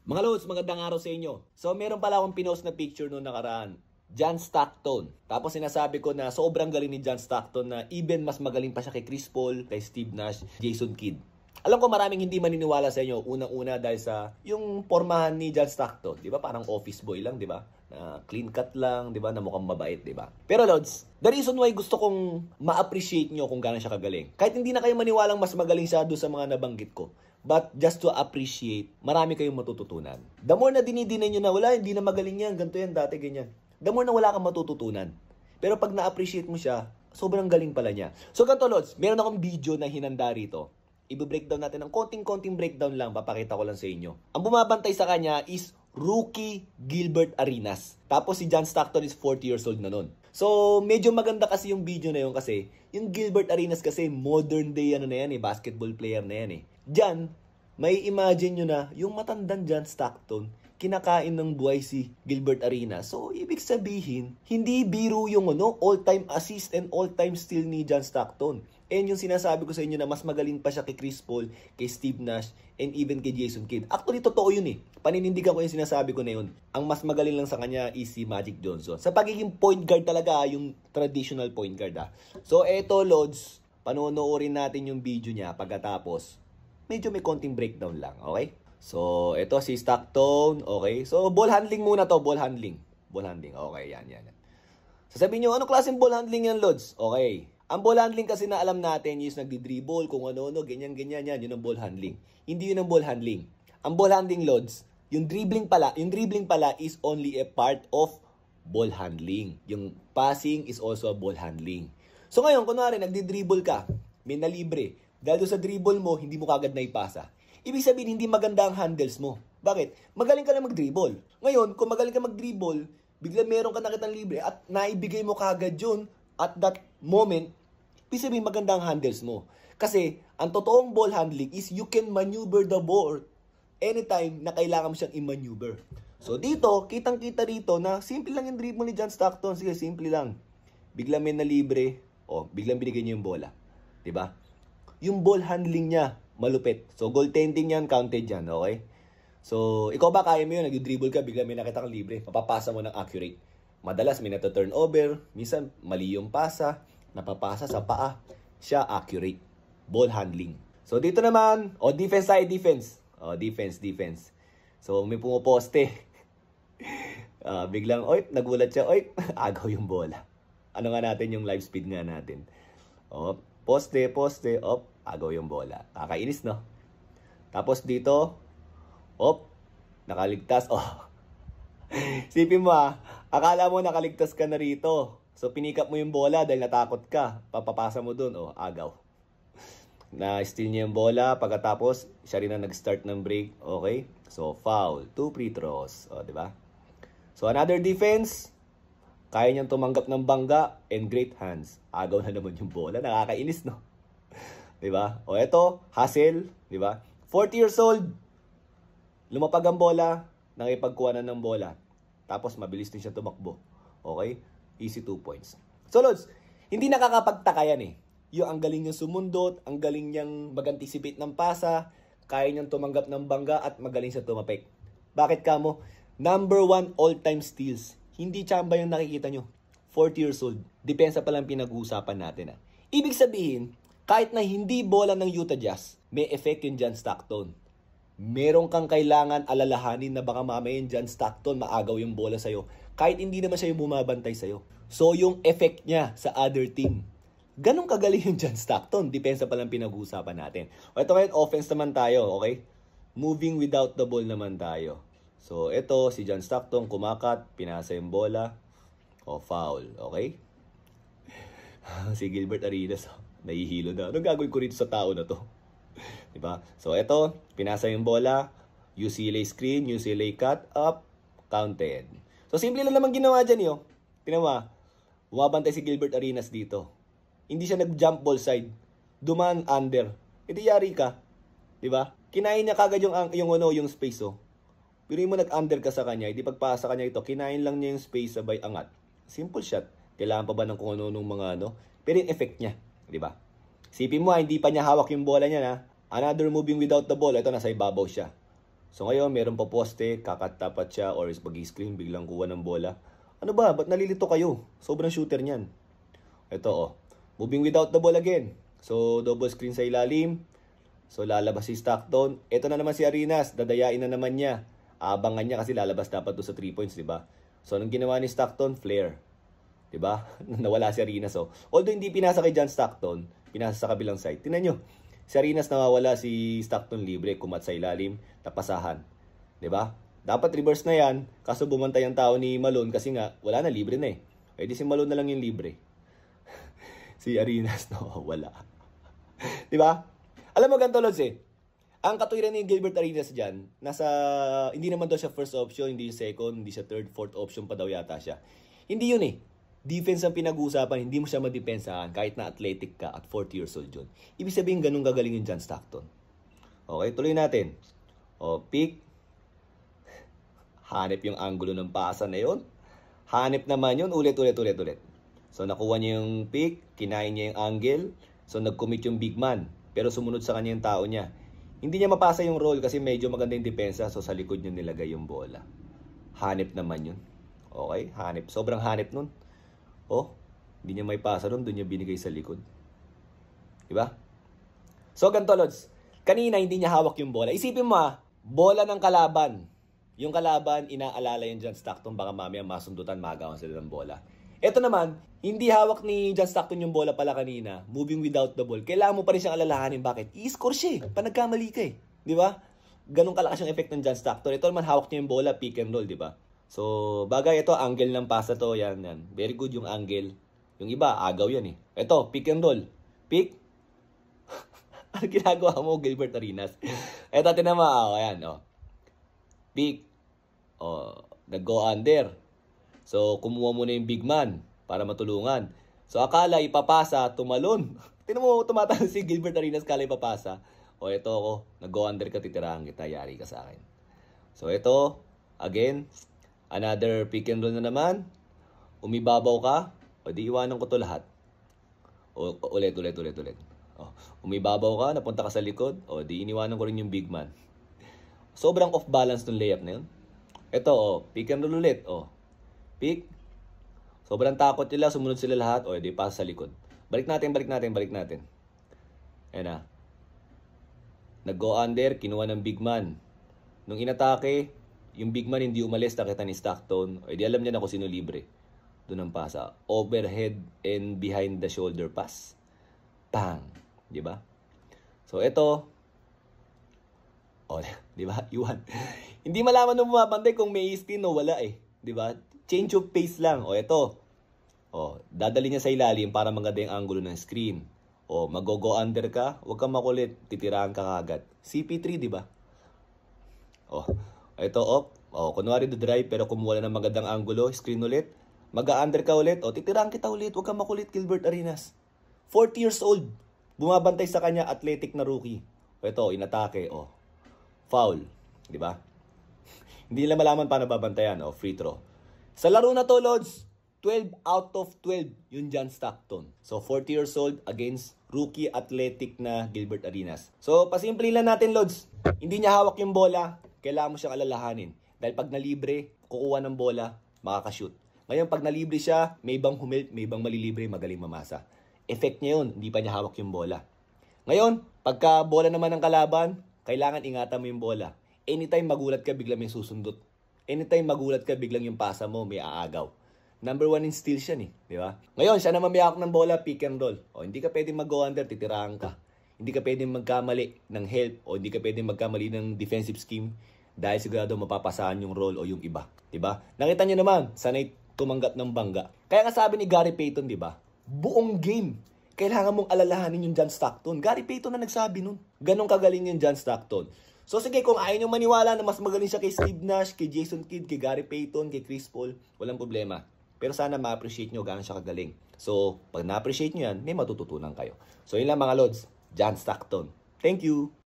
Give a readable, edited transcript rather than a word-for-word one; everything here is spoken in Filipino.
Mga lods, magandang araw sa inyo. So, meron pala akong pinost na picture noong nakaraan. John Stockton. Tapos sinasabi ko na sobrang galing ni John Stockton na even mas magaling pa siya kay Chris Paul, kay Steve Nash, Jason Kidd. Alam ko maraming hindi maniniwala sa inyo. Unang-una dahil sa yung pormahan ni John Stockton. Di ba? Parang office boy lang, di ba? Na clean cut lang, di ba? Na mukhang mabait, di ba? Pero lods, the reason why gusto kong ma-appreciate nyo kung gano'n siya kagaling. Kahit hindi na kayo maniwalang mas magaling siya doon sa mga nabanggit ko. But just to appreciate, marami kayong matututunan. The more na dinidinay nyo na wala, hindi na magaling yan, ganito yan, dati ganyan. The more na wala kang matututunan. Pero pag na-appreciate mo siya, sobrang galing pala niya. So ganito lods, meron akong video na hinanda rito. I-breakdown natin ng konting-konting breakdown lang, papakita ko lang sa inyo. Ang bumabantay sa kanya is rookie Gilbert Arenas. Tapos si John Stockton is 40 years old na nun. So, medyo maganda kasi yung video na yun kasi yung Gilbert Arenas kasi modern day ano na yan basketball player na yan Diyan, may imagine nyo na yung matandang John Stockton, kinakain ng buhay si Gilbert Arenas. So, ibig sabihin, hindi biro yung all-time assist and all-time steal ni John Stockton. And yung sinasabi ko sa inyo na mas magaling pa siya kay Chris Paul, kay Steve Nash, and even kay Jason Kidd. Actually, totoo yun Paninindigan ko yung sinasabi ko na yun. Ang mas magaling lang sa kanya is si Magic Johnson. Sa pagiging point guard talaga, yung traditional point guard So, eto, Lods, panonoorin natin yung video niya pagkatapos. Medyo may konting breakdown lang, okay? So, eto si Stockton, okay? So, ball handling muna to, ball handling. Ball handling, okay, yan. Sasabihin nyo, ano klaseng ball handling yan, Lods? Okay. Ang ball handling kasi na alam natin is nagdi-dribble, kung ano-ano, ganyan, yan. Yun ang ball handling. Hindi yun ang ball handling. Ang ball handling, Lods, yung dribbling pala is only a part of ball handling. Yung passing is also a ball handling. So ngayon, kunwari, nagdi-dribble ka, may nalibre. Dahil sa dribble mo, hindi mo kagad naipasa. Ibig sabihin, hindi maganda ang handles mo. Bakit? Magaling ka lang mag-dribble. Ngayon, kung magaling ka mag-dribble, bigla meron ka nakitang libre at naibigay mo kagad yun at that moment, ibig sabihin maganda ang handles mo. Kasi, ang totoong ball handling is you can maneuver the ball anytime na kailangan mo siyang i-maneuver. So, dito, kitang-kita rito na simple lang yung dribble ni John Stockton. Sige, simple lang. Bigla may nalibre, biglang binigay niya yung bola. Diba? Yung ball handling niya, malupit. So, goaltending yan, counted yan, okay? So, ikaw ba kaya mo yun? Nag-dribble ka, bigla may nakita kang libre. Mapapasa mo ng accurate. Madalas, may nata-turnover. Minsan, mali yung pasa. Napapasa sa paa. Siya, accurate. Ball handling. So, dito naman, defense side, defense. Defense. So, may pumoposte. Biglang, nagulat siya. Agaw yung bola. Ano nga natin yung live speed nga natin. Poste, agaw yung bola. Kakainis, no? Tapos dito, nakaligtas. Sipin mo akala mo nakaligtas ka na rito. So, pinikap mo yung bola dahil natakot ka. Papapasa mo dun, agaw. Na-steal niya yung bola. Pagkatapos, siya rin na nag-start ng break. Okay? So, foul. 2 free throws. Diba? So, another defense. Kaya niyang tumanggap ng bangga and great hands. Agaw na naman yung bola. Nakakainis, no? Diba? Eto, hustle. Diba? 40 years old. Lumapag ang bola. Nakipagkuha na ng bola. Tapos, mabilis din siya tumakbo. Okay? Easy 2 points. So, Lods, hindi nakakapagtaka yan Yung ang galing niyang sumundot, ang galing niyang mag-anticipate ng pasa, kaya niyang tumanggap ng bangga at magaling siya tumapik. Bakit kamo? Number 1 all-time steals. Hindi tsamba yung nakikita nyo. 40 years old. Depensa pa lang pinag-uusapan natin. Ibig sabihin, kahit na hindi bola ng Utah Jazz, may effect yung John Stockton. Meron kang kailangan alalahanin na baka mamaya yung John Stockton maagaw yung bola sa'yo. Kahit hindi naman siya yung bumabantay sa'yo. So yung effect niya sa other team. Ganun kagaling yung John Stockton. Depensa pa lang pinag-uusapan natin. Ito ngayon, offense naman tayo, okay? Moving without the ball naman tayo. So, ito, si John Stockton, kumakat, pinasa yung bola. Foul, okay? Si Gilbert Arenas, nahihilo na. Anong gagawin ko rito sa tao na to? Diba? So, ito, pinasa yung bola. UCLA screen, UCLA cut up, counted. So, simple lang naman ginawa dyan, Tingnan mo, bumabantay si Gilbert Arenas dito. Hindi siya nag-jump ball side. Dumaan under. Edi yari ka. Diba? Kinain niya kagad yung space, Pero mo nag-under ka sa kanya, hindi pagpasa kanya ito, kinain lang niya yung space sabay angat. Simple shot. Kailangan pa ba ng kung ano nung mga Pero yung effect niya, di ba? Sipin mo, hindi pa niya hawak yung bola niya Another moving without the ball. Ito, nasa ibabaw siya. So ngayon, meron pa poste, kakatapat siya or is mag-screen, biglang kuha ng bola. Ano ba? Ba't nalilito kayo? Sobrang shooter niyan. Ito oh. Moving without the ball again. So double screen sa ilalim. So lalabas si Stockton. Ito na naman si Arenas. Dadayain na naman niya. Abangan niya kasi lalabas dapat doon sa 3 points, di ba? So anong ginawa ni Stockton? Flare. Di ba? Nawala si Arenas. So, although hindi pinasa kay John Stockton, pinasa sa kabilang side. Tingnan nyo. Si Arenas nawawala, si Stockton libre, kumat sa ilalim, napasahan. 'Di ba? Dapat reverse na 'yan, kaso bumantay ang tao ni Malone kasi nga wala na, libre na eh. Eh di si Malone na lang yung libre. Si Arenas nawawala. 'Di ba? Alam mo ganito, Lods eh. Ang katuwiran ni Gilbert Arenas diyan, hindi naman daw siya first option, hindi second, hindi siya third, fourth option pa daw yata siya. Hindi 'yun eh. Defense ang pinag-uusapan, hindi mo siya madepensahan kahit na athletic ka at 40 years old yun. Ibig sabihin, ganun gagaling yung John Stockton. Okay, tuloy natin. O, pick. Hanip yung angulo ng pasa na yun. Hanip naman yun, ulit. So, nakuha niya yung pick, kinain niya yung angle. So, nag-commit yung big man. Pero sumunod sa kanya yung tao niya. Hindi niya mapasa yung roll kasi medyo maganda yung depensa. So, sa likod niya nilagay yung bola. Hanip naman yun. Okay, hanip. Sobrang hanip nun. Oh, hindi niya may pasa doon niya binigay sa likod. Diba? So, ganito, Lods. Kanina, hindi niya hawak yung bola. Isipin mo bola ng kalaban. Yung kalaban, inaalala yung John Stockton, baka mamaya masundutan, magawan sila ng bola. Ito naman, hindi hawak ni John Stockton yung bola pala kanina, moving without the ball. Kailangan mo pa rin siyang alalahanin. Bakit? I-score siya eh. Panagkamali ka eh. Diba? Ganun kalakas yung effect ng John Stockton. Ito naman, hawak niya yung bola, pick and roll, diba? So, bagay ito, angle ng pasa to, yan. Very good yung angle. Yung iba, agaw yan eh. Ito, pick and roll. Pick. Ano ginagawa mo, Gilbert Arenas? Ito, tinama, ayan, pick. Nag-go under. So, kumuha mo na yung big man para matulungan. So, akala ipapasa, tumalon. Tinan mo, tumatalo si Gilbert Arenas, kala ipapasa. Ito ako, nag-go under ka, titirahan kita, yari ka sa akin. So, ito, again, another pick and roll na naman. Umibabaw ka. Di iwanan ko to lahat. Ulit. Umibabaw ka, napunta ka sa likod. Di iniwanan ko rin yung big man. Sobrang off balance ng layup na yun. Ito, pick and roll ulit. Pick. Sobrang takot nila, sumunod sila lahat. Di pasa sa likod. Balik natin. Ayan na. Nag-go under, kinuha ng big man. Nung inatake, yung big man hindi umalis, nakita ni Stockton. Di alam niya na kung sino libre. Doon ang pasa. Overhead and behind the shoulder pass. Bang! Di ba? So, ito. Di ba? Iwan. Hindi malaman nung bumabantay kung may spin o wala eh. Di ba? Change of pace lang. Ito. Dadali niya sa ilalim para maganda yung angulo ng screen. Mag-go under ka, huwag kang makulit. Titirahan ka kagad. CP3, di ba? Ito, kunwari drive pero kumuha na ng magandang angulo, screen ulit, mag-under ka ulit, titirahan kita ulit, huwag kang makulit, Gilbert Arenas. 40 years old, bumabantay sa kanya, athletic na rookie. Ito, inatake, foul, di ba? Hindi nila malaman paano babantayan, free throw. Sa laro na to, Lods, 12 out of 12 yung John Stockton. So, 40 years old against rookie athletic na Gilbert Arenas. So, pasimple lang natin, Lods. Hindi niya hawak yung bola, kailangan mo siyang alalahanin. Dahil pag nalibre, kukuha ng bola, makakashoot. Ngayon, pag nalibre siya, may ibang humilp, may ibang malilibre, magaling mamasa. Effect niya yun, hindi pa niya hawak yung bola. Ngayon, pagka bola naman ng kalaban, kailangan ingatan mo yung bola. Anytime magulat ka, biglang may susundot. Anytime magulat ka, biglang yung pasa mo, may aagaw. Number 1 in steals yan eh, di ba? Ngayon, siya naman may hawak ng bola, pick and roll. Hindi ka pwedeng mag-go under, titirahan ka. Hindi ka pwedeng magkamali ng help o hindi ka pwedeng magkamali ng defensive scheme dahil sigurado mapapasahan yung role o yung iba, 'di ba? Nakita niyo naman, sanay tumanggap ng bangga. Kaya nga sabi ni Gary Payton, 'di ba? Buong game kailangan mong alalahanin yung John Stockton. Gary Payton na nagsabi nun. Ganon kagaling yung John Stockton. So sige, kung ayaw nyo maniwala na mas magaling siya kay Steve Nash, kay Jason Kidd, kay Gary Payton, kay Chris Paul, walang problema. Pero sana ma-appreciate nyo gano'n siya kagaling. So, pag na-appreciate nyo yan, may matututunan kayo. So, yun lang mga Lods. John Stockton. Thank you!